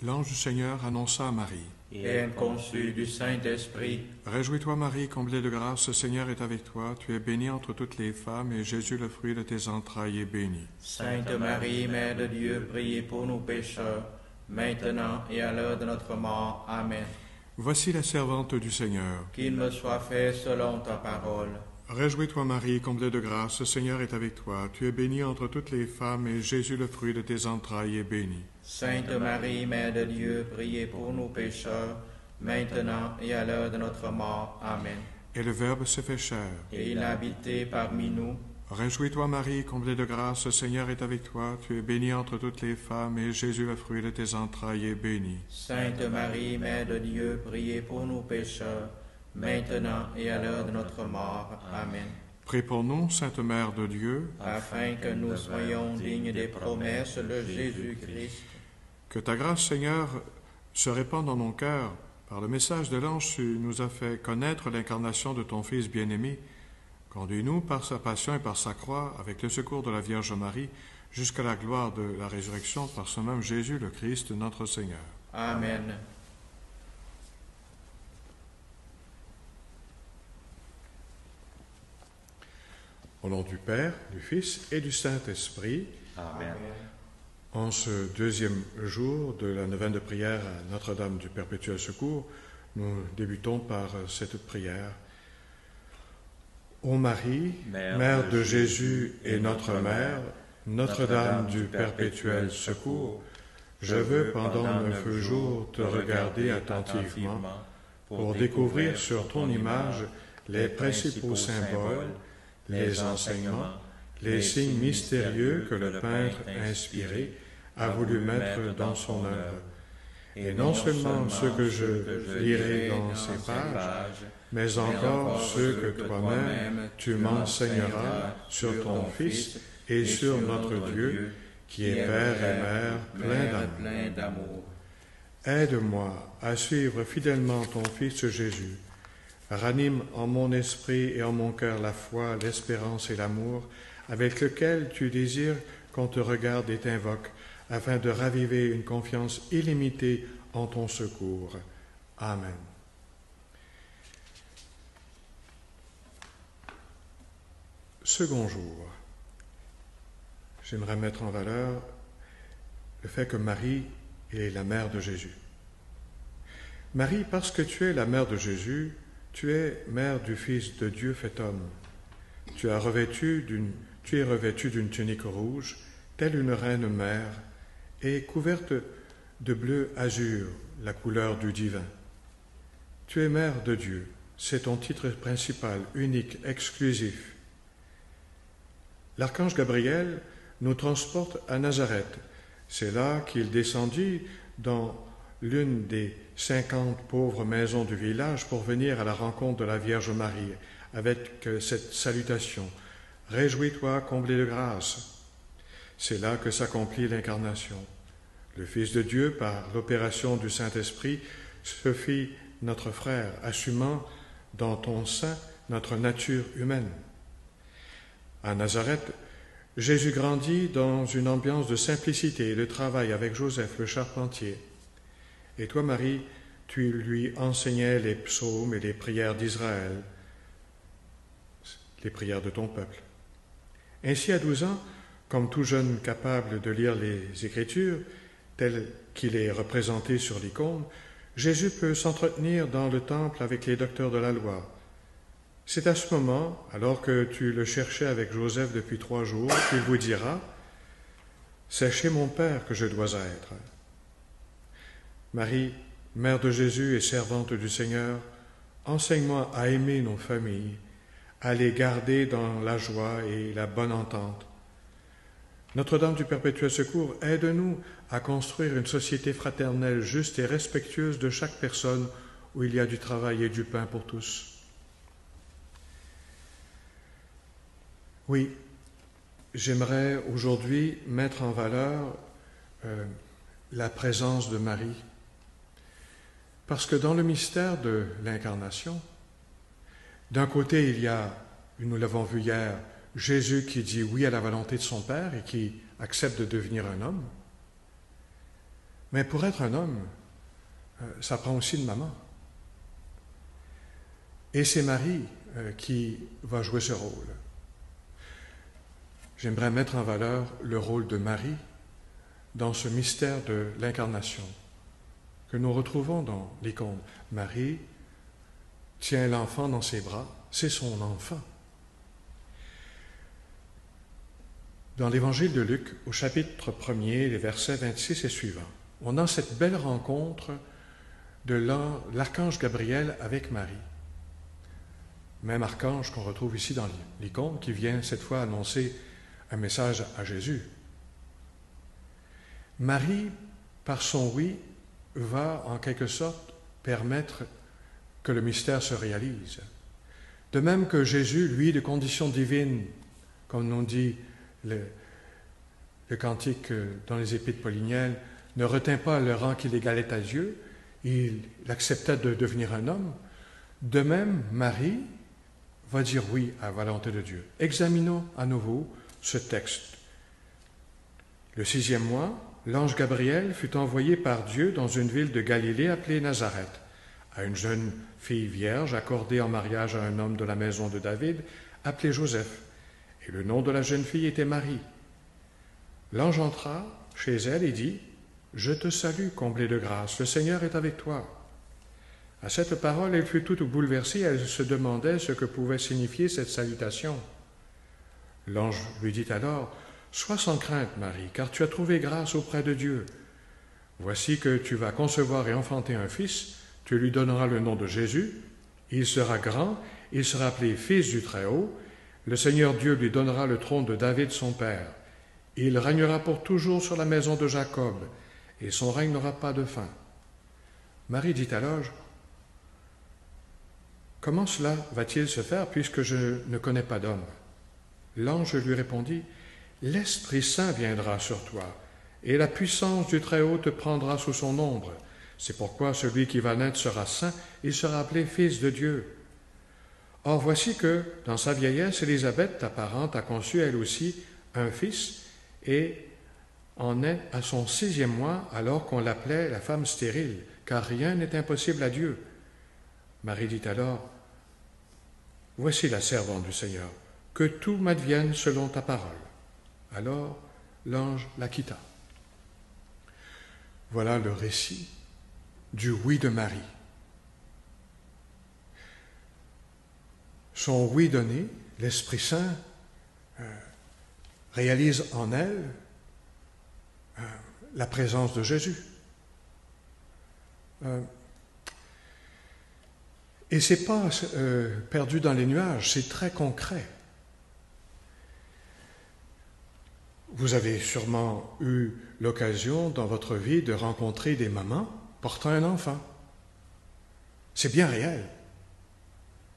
L'ange du Seigneur annonça à Marie. Et elle conçut du Saint-Esprit. Réjouis-toi Marie, comblée de grâce, le Seigneur est avec toi. Tu es bénie entre toutes les femmes, et Jésus, le fruit de tes entrailles, est béni. Sainte Marie, Mère de Dieu, priez pour nous pécheurs, maintenant et à l'heure de notre mort. Amen. Voici la servante du Seigneur. Qu'il me soit fait selon ta parole. Réjouis-toi Marie, comblée de grâce, le Seigneur est avec toi. Tu es bénie entre toutes les femmes, et Jésus, le fruit de tes entrailles, est béni. Sainte Marie, Mère de Dieu, priez pour nous pécheurs, maintenant et à l'heure de notre mort. Amen. Et le Verbe se fait chair. Et il a habité parmi nous. Réjouis-toi Marie, comblée de grâce, le Seigneur est avec toi. Tu es bénie entre toutes les femmes, et Jésus, le fruit de tes entrailles, est béni. Sainte Marie, Mère de Dieu, priez pour nous pécheurs, maintenant et à l'heure de notre mort. Amen. Prie pour nous, Sainte Mère de Dieu, Afin que nous soyons dignes des promesses de Jésus-Christ. que ta grâce, Seigneur, se répande dans nos cœurs. Par le message de l'ange, tu nous as fait connaître l'incarnation de ton Fils bien-aimé. Conduis-nous par sa passion et par sa croix, avec le secours de la Vierge Marie, jusqu'à la gloire de la résurrection par son nom Jésus, le Christ, notre Seigneur. Amen. Au nom du Père, du Fils et du Saint-Esprit. Amen. En ce deuxième jour de la neuvaine de prière à Notre-Dame du Perpétuel Secours, nous débutons par cette prière. Ô Marie, Mère de Jésus et notre Mère, Notre-Dame du Perpétuel Secours, je veux pendant 9 jours te regarder attentivement pour découvrir sur ton image les principaux symboles, les enseignements, les signes mystérieux que le peintre inspiré a voulu mettre dans son œuvre. Et non seulement ceux que je lirai dans ces pages, mais encore ceux que toi-même tu m'enseigneras sur ton Fils et sur notre Dieu, qui est Père et Mère, plein d'amour. Aide-moi à suivre fidèlement ton Fils Jésus. Ranime en mon esprit et en mon cœur la foi, l'espérance et l'amour, avec lequel tu désires qu'on te regarde et t'invoque, afin de raviver une confiance illimitée en ton secours. Amen. Second jour. J'aimerais mettre en valeur le fait que Marie est la mère de Jésus. Marie, parce que tu es la mère de Jésus, tu es mère du Fils de Dieu fait homme. Tu es revêtue d'une tunique rouge, telle une reine mère, et couverte de bleu azur, la couleur du divin. Tu es mère de Dieu, c'est ton titre principal, unique, exclusif. L'archange Gabriel nous transporte à Nazareth. C'est là qu'il descendit dans l'une des 50 pauvres maisons du village pour venir à la rencontre de la Vierge Marie, avec cette salutation. « Réjouis-toi, comblé de grâce ». C'est là que s'accomplit l'incarnation. Le Fils de Dieu, par l'opération du Saint-Esprit, se fit notre frère, assumant dans ton sein notre nature humaine. À Nazareth, Jésus grandit dans une ambiance de simplicité et de travail avec Joseph le charpentier. Et toi, Marie, tu lui enseignais les psaumes et les prières d'Israël, les prières de ton peuple. Ainsi, à 12 ans, comme tout jeune capable de lire les Écritures, tel qu'il est représenté sur l'icône, Jésus peut s'entretenir dans le temple avec les docteurs de la loi. C'est à ce moment, alors que tu le cherchais avec Joseph depuis 3 jours, qu'il vous dira « C'est chez mon Père que je dois être ». Marie, mère de Jésus et servante du Seigneur, enseigne-moi à aimer nos familles, à les garder dans la joie et la bonne entente. Notre-Dame du Perpétuel Secours, aide-nous à construire une société fraternelle juste et respectueuse de chaque personne où il y a du travail et du pain pour tous. Oui, j'aimerais aujourd'hui mettre en valeur la présence de Marie. Parce que dans le mystère de l'incarnation, d'un côté, il y a, nous l'avons vu hier, Jésus qui dit oui à la volonté de son Père et qui accepte de devenir un homme. Mais pour être un homme, ça prend aussi une maman. Et c'est Marie qui va jouer ce rôle. J'aimerais mettre en valeur le rôle de Marie dans ce mystère de l'incarnation que nous retrouvons dans l'icône. Marie tient l'enfant dans ses bras, c'est son enfant. Dans l'évangile de Luc, au chapitre 1er, les versets 26 et suivants, on a cette belle rencontre de l'archange Gabriel avec Marie. Même archange qu'on retrouve ici dans l'icône, qui vient cette fois annoncer un message à Jésus. Marie, par son oui, va en quelque sorte permettre que le mystère se réalise. De même que Jésus, lui, de condition divine, comme nous dit le cantique dans les épîtres pauliniennes, ne retint pas le rang qu'il égalait à Dieu, il accepta de devenir un homme. De même, Marie va dire oui à la volonté de Dieu. Examinons à nouveau ce texte. Le 6e mois, l'ange Gabriel fut envoyé par Dieu dans une ville de Galilée appelée Nazareth, à une jeune fille vierge accordée en mariage à un homme de la maison de David, appelé Joseph. Et le nom de la jeune fille était Marie. L'ange entra chez elle et dit « Je te salue, comblée de grâce, le Seigneur est avec toi. » À cette parole, elle fut toute bouleversée, elle se demandait ce que pouvait signifier cette salutation. L'ange lui dit alors « Sois sans crainte, Marie, car tu as trouvé grâce auprès de Dieu. Voici que tu vas concevoir et enfanter un fils, tu lui donneras le nom de Jésus, il sera grand, il sera appelé Fils du Très-Haut, le Seigneur Dieu lui donnera le trône de David son père. Il régnera pour toujours sur la maison de Jacob, et son règne n'aura pas de fin. » Marie dit alors « Comment cela va-t-il se faire puisque je ne connais pas d'homme ?» L'ange lui répondit « L'Esprit Saint viendra sur toi, et la puissance du Très-Haut te prendra sous son ombre. C'est pourquoi celui qui va naître sera saint, il sera appelé Fils de Dieu. Or voici que, dans sa vieillesse, Élisabeth, ta parente, a conçu elle aussi un fils, et en est à son 6e mois, alors qu'on l'appelait la femme stérile, car rien n'est impossible à Dieu. Marie dit alors, « Voici la servante du Seigneur, que tout m'advienne selon ta parole. » Alors l'ange la quitta. Voilà le récit du oui de Marie. Son oui donné, l'Esprit Saint réalise en elle la présence de Jésus. Et ce n'est pas perdu dans les nuages, c'est très concret. Vous avez sûrement eu l'occasion dans votre vie de rencontrer des mamans portant un enfant. C'est bien réel.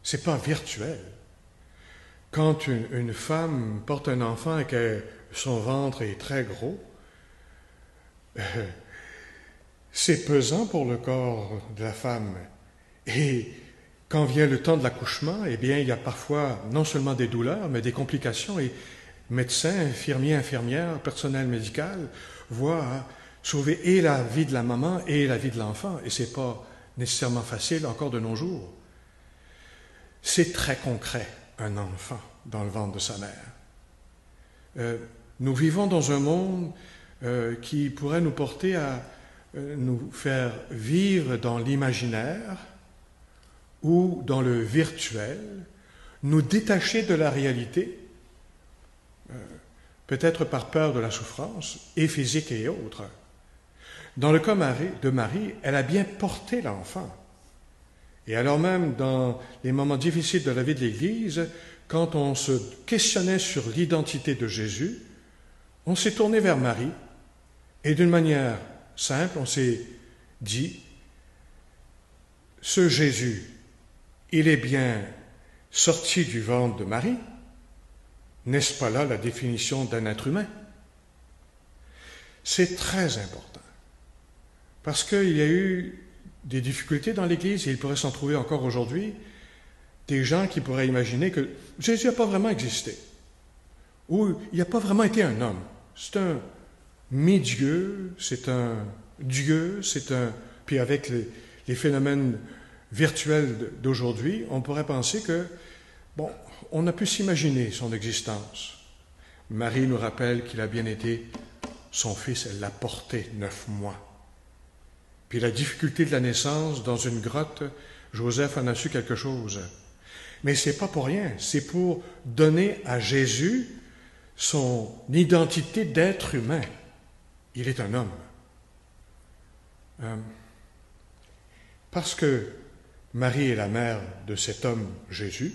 C'est pas virtuel. Quand une femme porte un enfant et que son ventre est très gros, c'est pesant pour le corps de la femme. Et quand vient le temps de l'accouchement, eh bien, il y a parfois non seulement des douleurs, mais des complications. Et médecins, infirmiers, infirmières, personnel médical voient sauver et la vie de la maman et la vie de l'enfant. Et ce n'est pas nécessairement facile encore de nos jours. C'est très concret, un enfant dans le ventre de sa mère. Nous vivons dans un monde qui pourrait nous porter à nous faire vivre dans l'imaginaire ou dans le virtuel, nous détacher de la réalité, peut-être par peur de la souffrance, et physique et autres. Dans le cas de Marie, elle a bien porté l'enfant. Et alors même dans les moments difficiles de la vie de l'Église, quand on se questionnait sur l'identité de Jésus, on s'est tourné vers Marie et d'une manière simple, on s'est dit, ce Jésus, il est bien sorti du ventre de Marie. N'est-ce pas là la définition d'un être humain? C'est très important. Parce qu'il y a eu des difficultés dans l'Église, et il pourrait s'en trouver encore aujourd'hui, des gens qui pourraient imaginer que Jésus n'a pas vraiment existé, ou il n'a pas vraiment été un homme. C'est un mi-dieu, c'est un Dieu, puis avec les phénomènes virtuels d'aujourd'hui, on pourrait penser que, on a pu s'imaginer son existence. Marie nous rappelle qu'il a bien été son fils, elle l'a porté 9 mois. Puis la difficulté de la naissance dans une grotte, Joseph en a su quelque chose. Mais c'est pas pour rien, c'est pour donner à Jésus son identité d'être humain. Il est un homme. Parce que Marie est la mère de cet homme Jésus,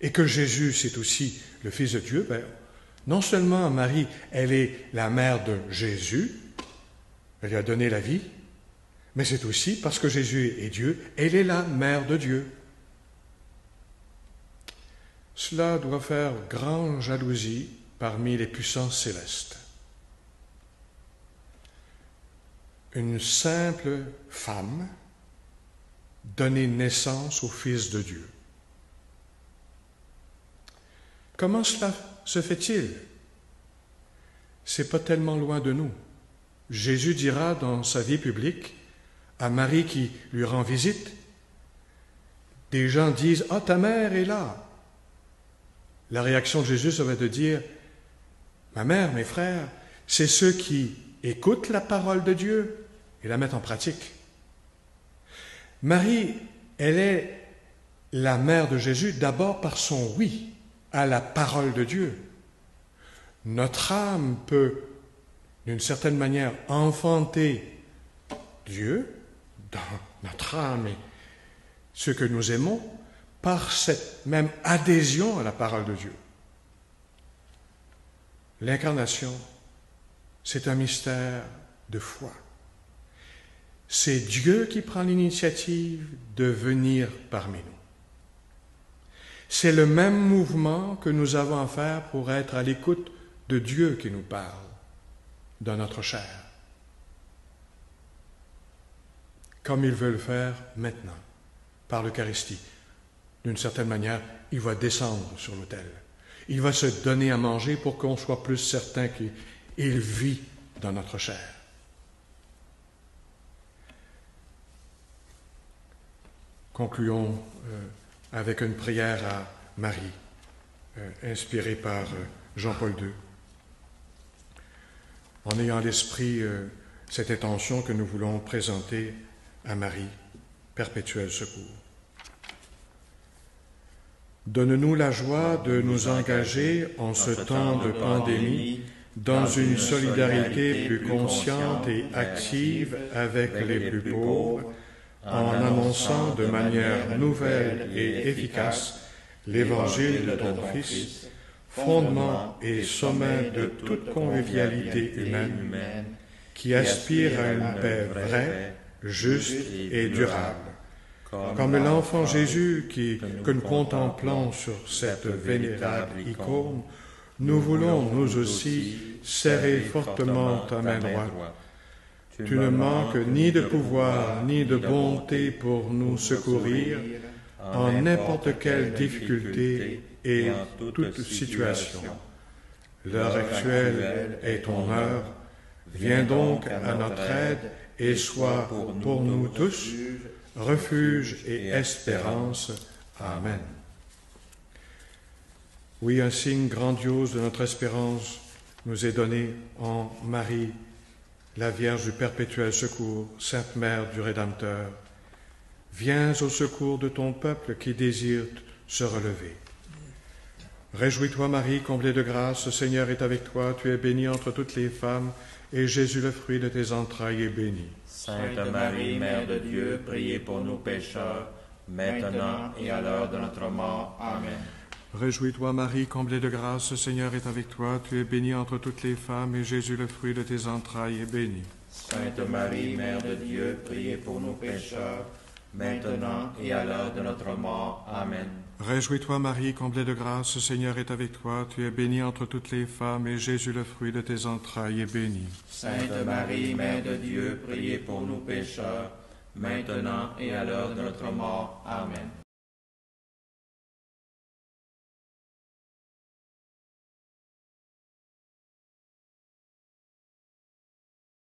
et que Jésus c'est aussi le Fils de Dieu, non seulement Marie, elle est la mère de Jésus, elle lui a donné la vie, mais c'est aussi parce que Jésus est Dieu, elle est la mère de Dieu. Cela doit faire grande jalousie parmi les puissances célestes. Une simple femme donner naissance au Fils de Dieu. Comment cela se fait-il? C'est pas tellement loin de nous. Jésus dira dans sa vie publique à Marie qui lui rend visite, des gens disent « Ah, ta mère est là !» La réaction de Jésus, ça va être de dire « Ma mère, mes frères, c'est ceux qui écoutent la parole de Dieu et la mettent en pratique. » Marie, elle est la mère de Jésus d'abord par son oui à la parole de Dieu. Notre âme peut, d'une certaine manière, enfanter Dieu dans notre âme et ce que nous aimons par cette même adhésion à la parole de Dieu. L'incarnation, c'est un mystère de foi. C'est Dieu qui prend l'initiative de venir parmi nous. C'est le même mouvement que nous avons à faire pour être à l'écoute de Dieu qui nous parle dans notre chair, comme il veut le faire maintenant, par l'Eucharistie. D'une certaine manière, il va descendre sur l'autel. Il va se donner à manger pour qu'on soit plus certain qu'il vit dans notre chair. Concluons avec une prière à Marie, inspirée par Jean-Paul II. En ayant à l'esprit cette intention que nous voulons présenter à Marie, perpétuel secours. Donne-nous la joie de nous engager en ce temps de pandémie dans une solidarité plus consciente et active avec les plus pauvres, en annonçant de manière nouvelle et efficace l'Évangile de ton Fils, fondement et sommet de toute convivialité humaine, qui aspire à une paix vraie, juste et durable. Comme l'enfant Jésus que nous contemplons sur cette vénérable icône, nous voulons, nous aussi, serrer fortement ta main droite. Tu ne manques ni de pouvoir ni de bonté pour nous secourir en n'importe quelle difficulté et en toute situation. L'heure actuelle est ton heure. Viens donc à notre aide et sois pour nous tous refuge et espérance. Amen. Oui, un signe grandiose de notre espérance nous est donné en Marie, la Vierge du perpétuel secours, Sainte Mère du Rédempteur. Viens au secours de ton peuple qui désire se relever. Réjouis-toi, Marie, comblée de grâce, le Seigneur est avec toi. Tu es bénie entre toutes les femmes, et Jésus, le fruit de tes entrailles, est béni. Sainte Marie, Mère de Dieu, priez pour nous pécheurs, maintenant et à l'heure de notre mort. Amen. Réjouis-toi, Marie, comblée de grâce, le Seigneur est avec toi. Tu es bénie entre toutes les femmes, et Jésus, le fruit de tes entrailles, est béni. Sainte Marie, Mère de Dieu, priez pour nous pécheurs, maintenant et à l'heure de notre mort. Amen. Réjouis-toi, Marie, comblée de grâce, le Seigneur est avec toi. Tu es bénie entre toutes les femmes, et Jésus, le fruit de tes entrailles, est béni. Sainte Marie, Mère de Dieu, priez pour nous pécheurs, maintenant et à l'heure de notre mort. Amen.